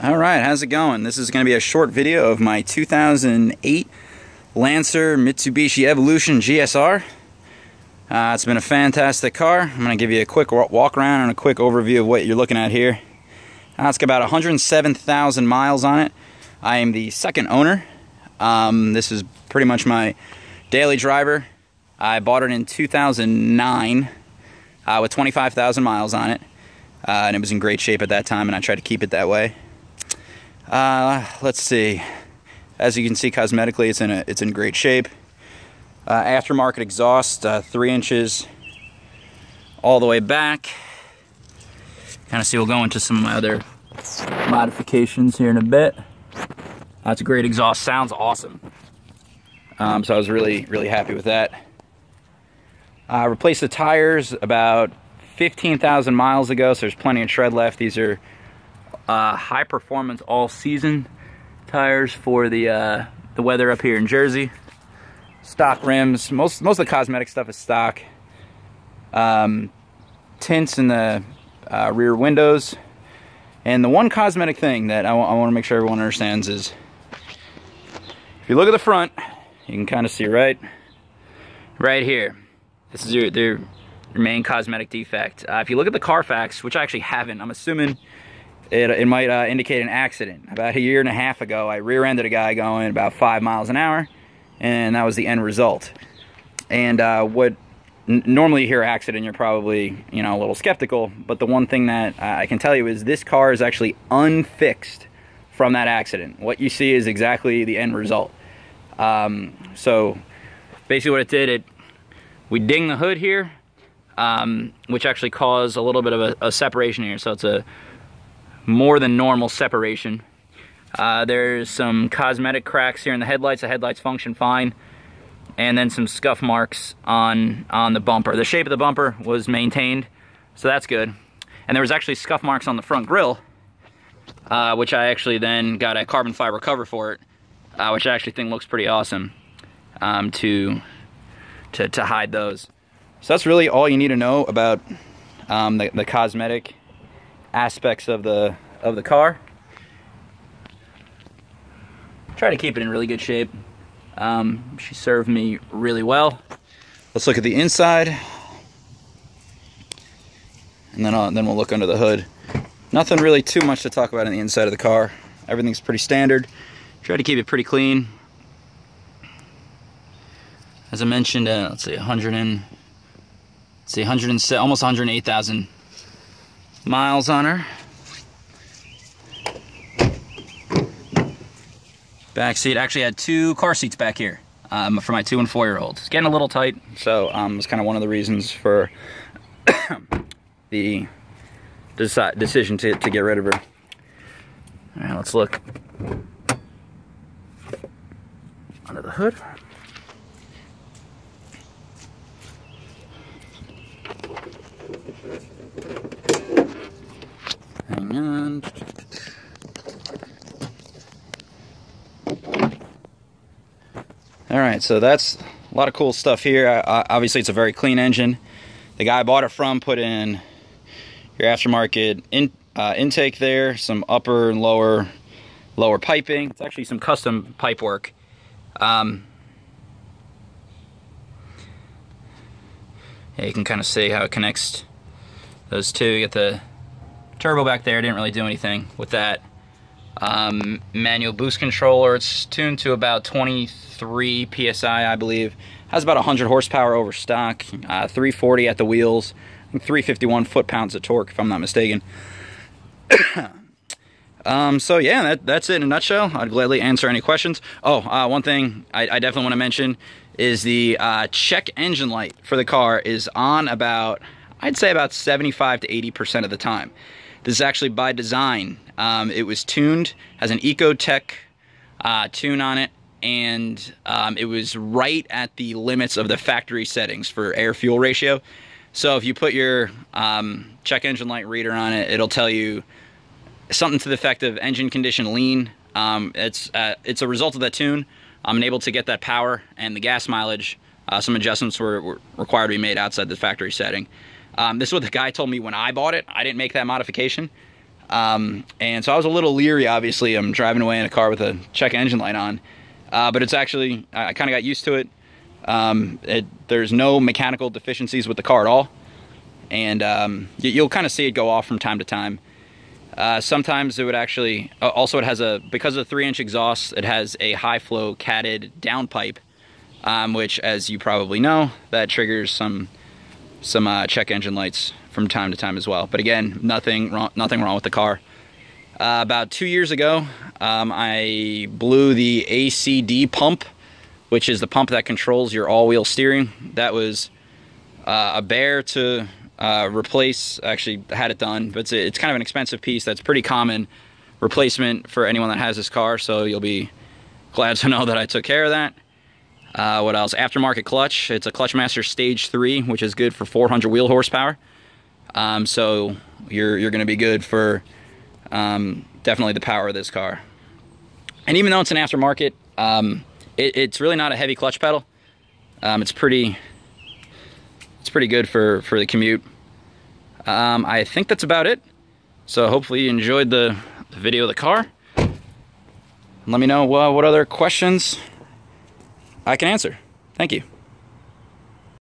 Alright, how's it going? This is going to be a short video of my 2008 Lancer Mitsubishi Evolution GSR. It's been a fantastic car. I'm going to give you a quick walk around and a quick overview of what you're looking at here. It's got about 107,000 miles on it. I am the second owner. This is pretty much my daily driver. I bought it in 2009 with 25,000 miles on it. And it was in great shape at that time, and I tried to keep it that way. Let's see. As you can see, cosmetically, it's in great shape. Aftermarket exhaust, 3 inches all the way back. Kind of see, we'll go into some of my other modifications here in a bit. It's a great exhaust, sounds awesome. So I was really happy with that. Replaced the tires about 15,000 miles ago, so there's plenty of tread left. These are high performance all season tires for the weather up here in Jersey. Stock rims. Most of the cosmetic stuff is stock. Tints in the rear windows. And the one cosmetic thing that I want to make sure everyone understands is, if you look at the front, you can kind of see right here. This is your main cosmetic defect. If you look at the Carfax, which I actually haven't, I'm assuming it might indicate an accident. About a year and a half ago, I rear-ended a guy going about 5 miles an hour, and that was the end result. And normally you hear accident, you're probably a little skeptical, but the one thing that I can tell you is this car is actually unfixed from that accident. What you see is exactly the end result. So basically what it did, we dinged the hood here, which actually caused a little bit of a separation here, so it's a more than normal separation. There's some cosmetic cracks here in the headlights. The headlights function fine, and then some scuff marks on the bumper. The shape of the bumper was maintained, so that's good. And there was actually scuff marks on the front grille, which I actually then got a carbon fiber cover for it, which I actually think looks pretty awesome, to hide those. So that's really all you need to know about the cosmetic aspects of the car. Try to keep it in really good shape. She served me really well. Let's look at the inside, and then we'll look under the hood. Nothing really too much to talk about on the inside of the car. Everything's pretty standard. Try to keep it pretty clean. As I mentioned, let's see, almost 108,000 miles on her. Back seat actually had 2 car seats back here for my 2- and 4-year-olds. It's getting a little tight, so it's kind of one of the reasons for the decision to get rid of her. All right, let's look under the hood. Hang on. Alright, so that's a lot of cool stuff here. Obviously, it's a very clean engine. The guy I bought it from put in your aftermarket intake there, some upper and lower piping. It's actually some custom pipe work. Yeah, you can kind of see how it connects those two. You get the turbo back there. Didn't really do anything with that. Manual boost controller. It's tuned to about 23 psi, I believe. Has about 100 horsepower over stock. 340 at the wheels. I think 351 foot-pounds of torque, if I'm not mistaken. So yeah, that's it in a nutshell. I'd gladly answer any questions. Oh, one thing I definitely want to mention is the check engine light for the car is on about, I'd say about 75 to 80% of the time. This is actually by design. It was tuned, has an Ecotech tune on it, and it was right at the limits of the factory settings for air-fuel ratio. So if you put your check engine light reader on it, it'll tell you something to the effect of engine condition lean. It's a result of that tune. I'm able to get that power and the gas mileage. Some adjustments were required to be made outside the factory setting. This is what the guy told me when I bought it. I didn't make that modification. And so I was a little leery. Obviously, I'm driving away in a car with a check engine light on, but it's actually, I kind of got used to it. There's no mechanical deficiencies with the car at all, and you'll kind of see it go off from time to time. Sometimes it would actually, also it has because of the 3-inch exhaust, it has a high flow catted downpipe, which, as you probably know, that triggers some check engine lights from time to time as well. But again, nothing wrong with the car. About 2 years ago, I blew the ACD pump, which is the pump that controls your all-wheel steering. That was a bear to replace. Actually had it done, but it's kind of an expensive piece. That's pretty common replacement for anyone that has this car, so you'll be glad to know that I took care of that. What else? Aftermarket clutch. It's a Clutchmaster Stage 3, which is good for 400 wheel horsepower. So you're going to be good for definitely the power of this car. And even though it's an aftermarket, it's really not a heavy clutch pedal. It's pretty good for the commute. I think that's about it. So hopefully you enjoyed the video of the car. Let me know what other questions I can answer. Thank you.